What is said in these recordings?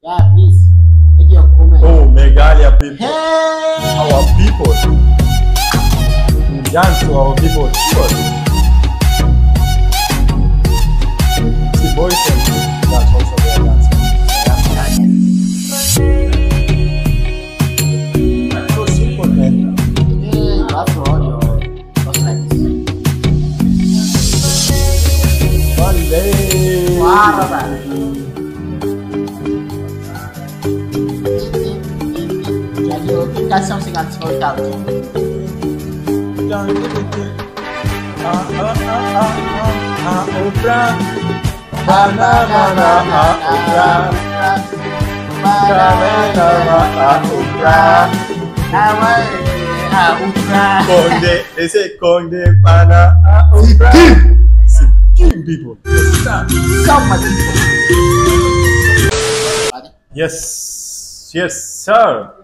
Yeah, please. Make your comment. Oh, Meghalaya people. Hey! Our people. We dance to our people. Sure. See, boys and that's also their dancing. That's so simple, man. Hey, you have to hold your stuff like this. One day. Wow. That's something that's not out. They say Konde Pana Sikkim people. So much people. Yes, yes, sir.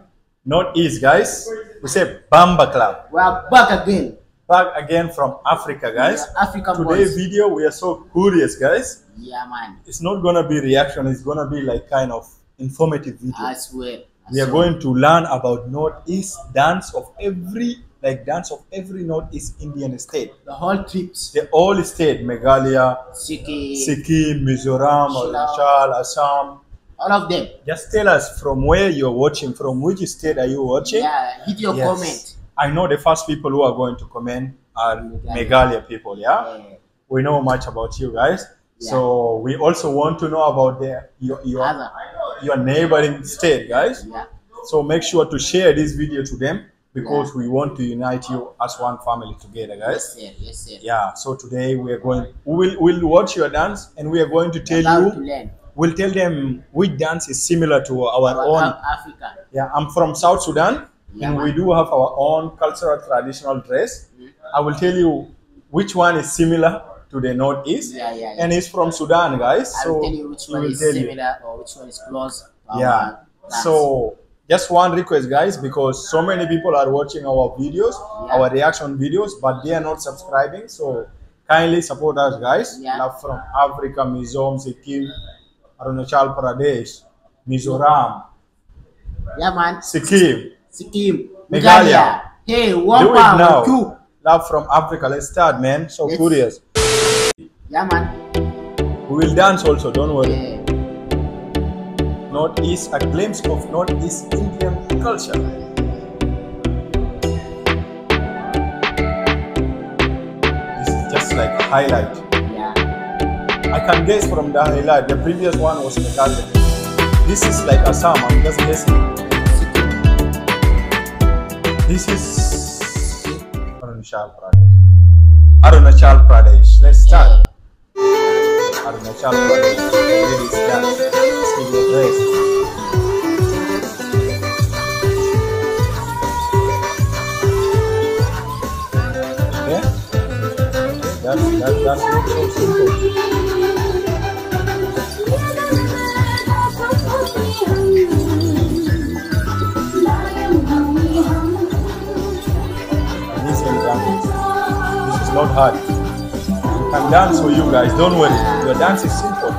Northeast, guys. We say Bamba Club. We are back again. Back again from Africa, guys. African Today's boys. video, we are so curious, guys. Yeah, man. It's not gonna be reaction. It's gonna be like kind of informative video. I swear. We are going to learn about Northeast dance of every Northeast Indian state. The whole trips. The all state, Meghalaya, Sikkim, Mizoram, Shillong. Arunachal, Assam. All of them. Just tell us from where you're watching, from which state are you watching? Yeah, hit your comment. I know the first people who are going to comment are Meghalaya people, yeah? We know much about you guys. Yeah. So we also want to know about your neighboring state, guys. Yeah. So make sure to share this video to them because we want to unite you as one family together, guys. Yes, sir. Yes, sir. Yeah, so today we'll watch your dance and we are going to tell you. We'll tell them which dance is similar to our own. Africa. Yeah, I'm from South Sudan, and we do have our own cultural traditional dress. I will tell you which one is similar to the Northeast, and it's from Sudan, guys. I will tell you which one is similar or which one is close. Yeah. So just one request, guys, because so many people are watching our videos, our reaction videos, but they are not subscribing. So kindly support us, guys. Love from Africa, Mizoram, Sikkim, Arunachal, Pradesh, Mizoram, yeah, man. Sikkim, Meghalaya. Hey, one do it now. Two. Love from Africa. Let's start, man. So curious. Yeah, man. We will dance also. Don't worry. Yeah. Northeast, a glimpse of Northeast Indian culture. This is just like a highlight. I can guess from the highlight. The previous one was Meghalaya. This is like Assam. I'm just guessing. This is Arunachal Pradesh. Arunachal Pradesh. Let's start. Arunachal Pradesh. Ladies dance. See your dress. Okay. That's not so simple. This is not hard. You can dance for you guys. Don't worry. Your dance is simple.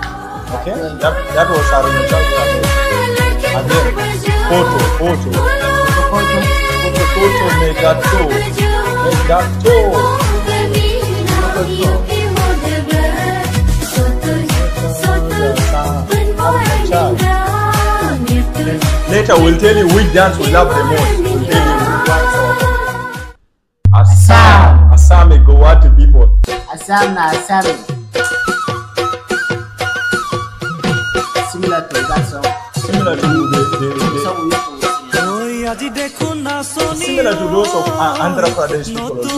Okay? That was Arunachal Pradesh. Again, photo. Later we'll tell you which dance we love the most. We'll tell you which dance. Assam Gowati people. Assam. Similar to that song. Similar to the song we used to similar to those of Andhra Pradesh people also.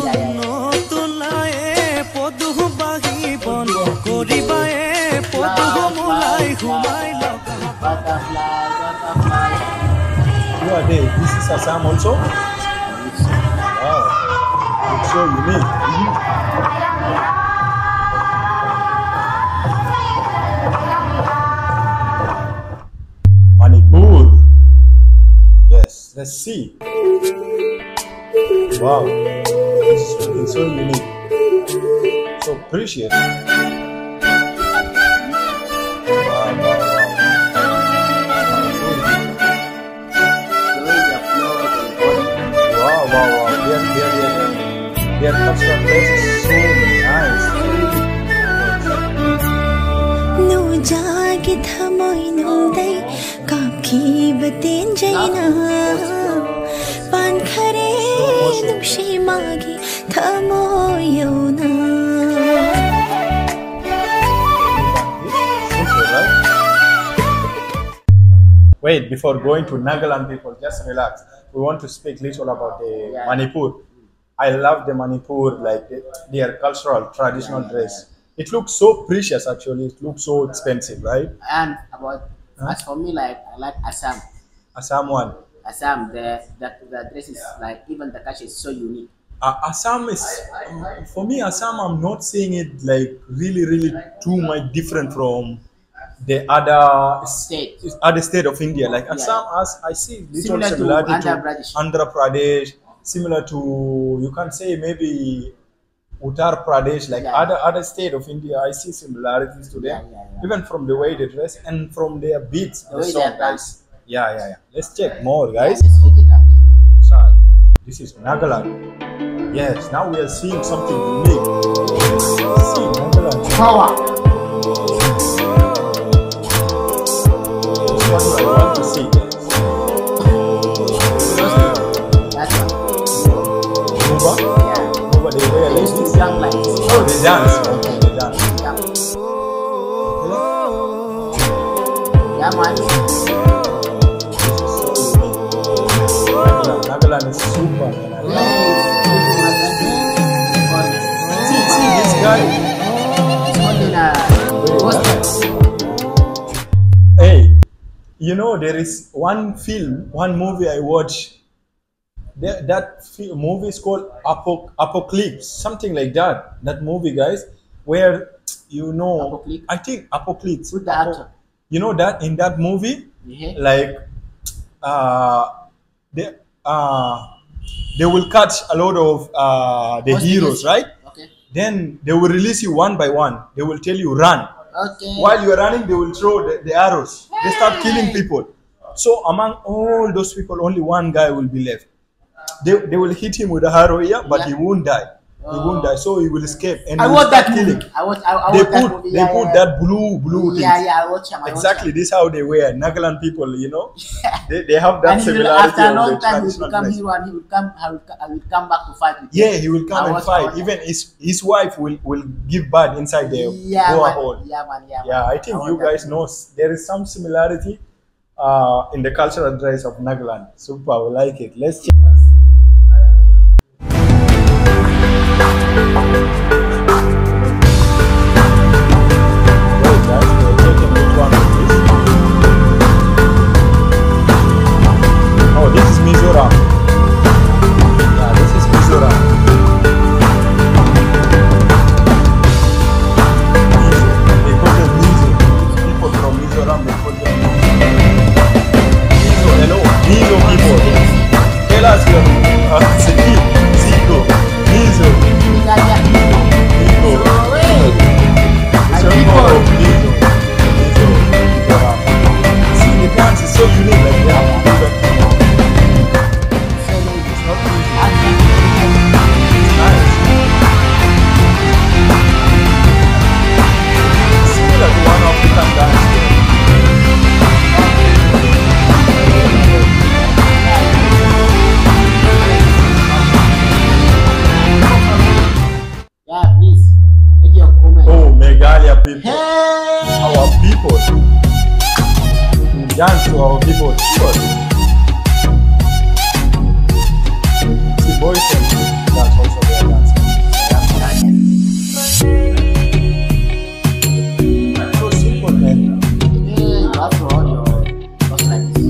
You are there. This is Assam also? Wow. It's so unique. Manipur. Yes, let's see. Wow. It's so unique. So precious. Wow. their cultural dress is so nice. Wait, before going to Nagaland, people, just relax. We want to speak little about the Manipur. I love the Manipur, like their cultural, traditional dress. It looks so precious, actually. It looks so expensive, right? And about as for me, like I like Assam. Assam one. Assam, the dress is like even the catch is so unique. Assam is, for me, Assam, I'm not saying it like really too much different from the other state of India. Like Assam, as I see little similarity to Andhra Pradesh, similar to, you can say maybe Uttar Pradesh, like other state of India. I see similarities to them, even from the way they dress and from their beats, the song, guys. Yeah. Let's check more, guys. This is Nagaland. Yes, now we are seeing something unique. See Nagaland. Power. What do I want to see? Nuba? Nuba, they wear like this. Oh, they dance. Okay, they dance. Yeah, man. Nagaland is super, man. I love it. See this guy. Hey. You know, there is one movie I watched. That movie is called Apocalypse, something like that. That movie, guys, where Apocalypse? I think Apocalypse. With the actor. You know that in that movie, like they will catch a lot of the heroes, right? Okay. Then they will release you one by one. They will tell you run. Okay. While you are running, they will throw the arrows. They start killing people. So among all those people, only one guy will be left. They will hit him with a arrow here, but he won't die. He won't die, so he will escape. And I watched that movie. They put that blue thing. Yeah, I watch him. Exactly, this is how they wear. Nagaland people, you know, they have that similarity. After a long time, he will become hero and he will come back to fight with him. He will come and fight. Even his wife will give birth inside the hole. Yeah, I think you guys know there is some similarity in the cultural dress of Nagaland. Super, I like it. Let's check. This is Mizoram. Yeah, this is Mizoram. They call them Mizo. People from Mizoram, they call them Mizo. Hello, Mizo people. Tell us your Sikkim, Siko, Mizo. Mizo. It's your people. Mizo. Mizoram. See, the dance is so unique, like they have different. Meghalaya people, our people, dance to our people. Sure. See, boys and that's also their dancing. That's so simple, man. After all, what's like this?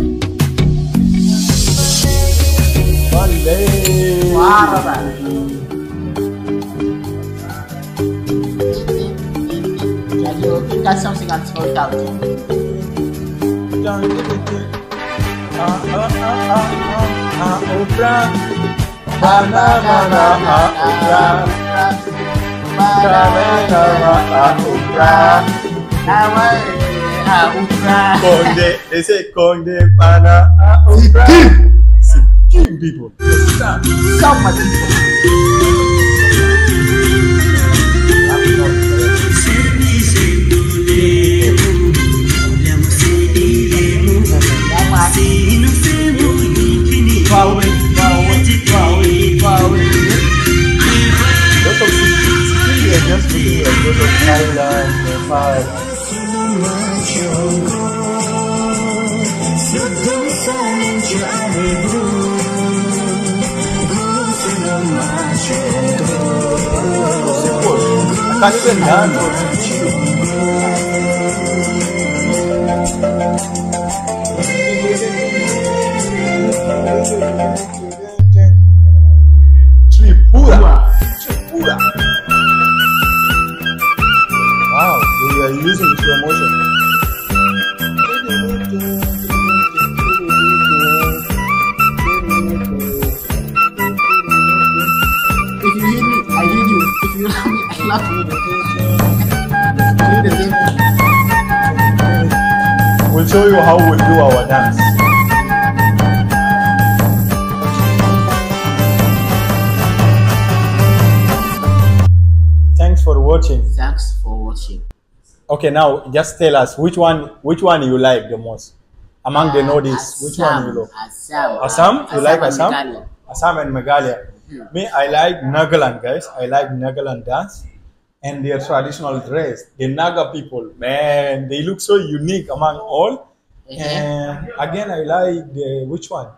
You got something on smoked out. They say Konde Pana Sikkim people. So much people. I can't even dance. Tripura. Tripura. Wow, they are using slow motion. If you hear me, I hear you. If you love me, I love you. Do the same thing. We'll show you how we do our dance. Thanks for watching. Thanks for watching. Okay, now just tell us which one you like the most among the Northeast. Which one you like? Assam. Assam? You like and Assam? Meghalaya. Assam and Meghalaya. Me, I like Nagaland, guys. I like Nagaland dance and their traditional dress. The Naga people, man, they look so unique among all. And again, I like the which one?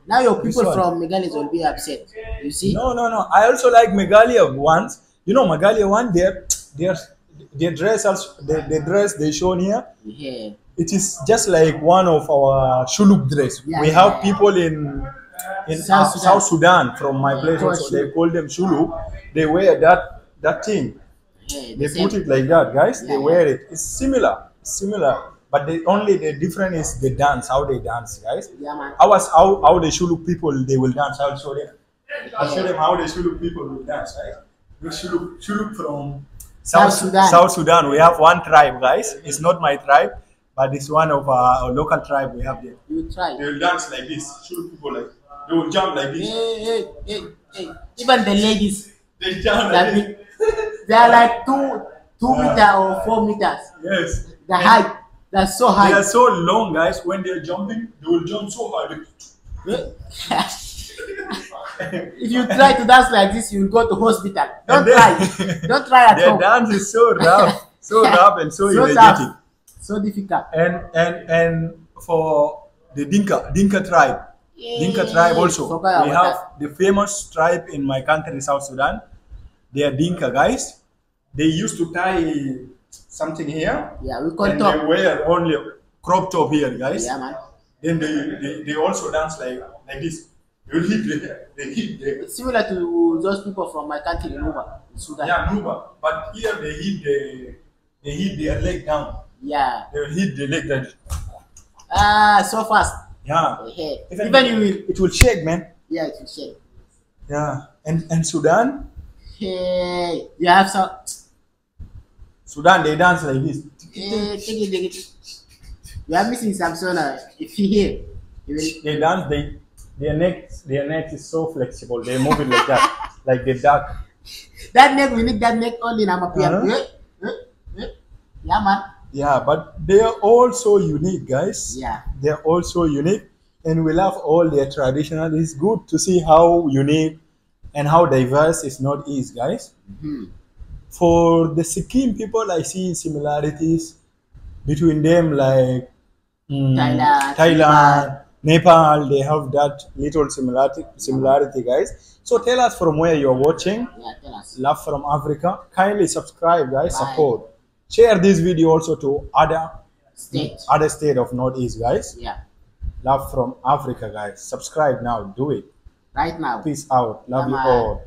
Now your people from Meghalaya will be upset. You see? No. I also like Meghalaya ones. You know, Meghalaya one, their dress also, the dress they shown here. Yeah. It is just like one of our shuluk dress. Yeah, we have people in South Sudan from my place also. They call them shuluk. They wear that thing. Yeah, They put it like that, guys. Yeah, they wear it. It's similar, but the difference is the dance, how they dance, guys. Yeah, man. How the shuluk people they will dance. I'll show them. I'll show them how the shuluk people will dance, right? The shuluk from South Sudan. We have one tribe, guys. It's not my tribe, but it's one of our local tribe we have there. You try. They will dance like this. Shuluk people like they will jump like this. Hey. Even the ladies, They jump like this. they are like 2 meters or 4 meters. Yes. The height, that's so high. They are so long, guys. When they're jumping, they will jump so high. If you try to dance like this, you will go to hospital. Don't try at Their home. dance is so rough, and so So energetic. tough, so difficult. And for the Dinka tribe, also, Forgot we about have the famous tribe in my country, South Sudan. They are Dinka guys. They used to tie something here. Yeah, we call and top. they wear only crop top here, guys. Yeah, man. Then they also dance like this. They hit the It's similar to those people from my country, Nuba, in Sudan. yeah, Nuba. But here they hit their leg down. Yeah. They hit the leg down. So fast. Yeah. Hey. Even you will. it will shake, man. Yeah, it will shake. Yeah. And Sudan? Hey, you have some. Sudan, they dance like this. Hey, take it. You are missing some sona. If you hear, you will. They dance. Their neck is so flexible. They move it like that, like the duck. That neck, we need that neck only in Amapia. Yeah, man. Yeah, but they are also unique, guys. Yeah. They are also unique, and we love all their traditional. It's good to see how unique and how diverse is Northeast, guys. For the Sikkim people, I see similarities between them, like Thailand, Nepal. They have that little similarity, guys. So tell us from where you're watching. Yeah, tell us. Love from Africa. Kindly subscribe, guys. Bye. Support. Share this video also to other State. of Northeast, guys. Yeah. Love from Africa, guys. Subscribe now. Do it. Right now. Peace out. Love you Bye-bye. all.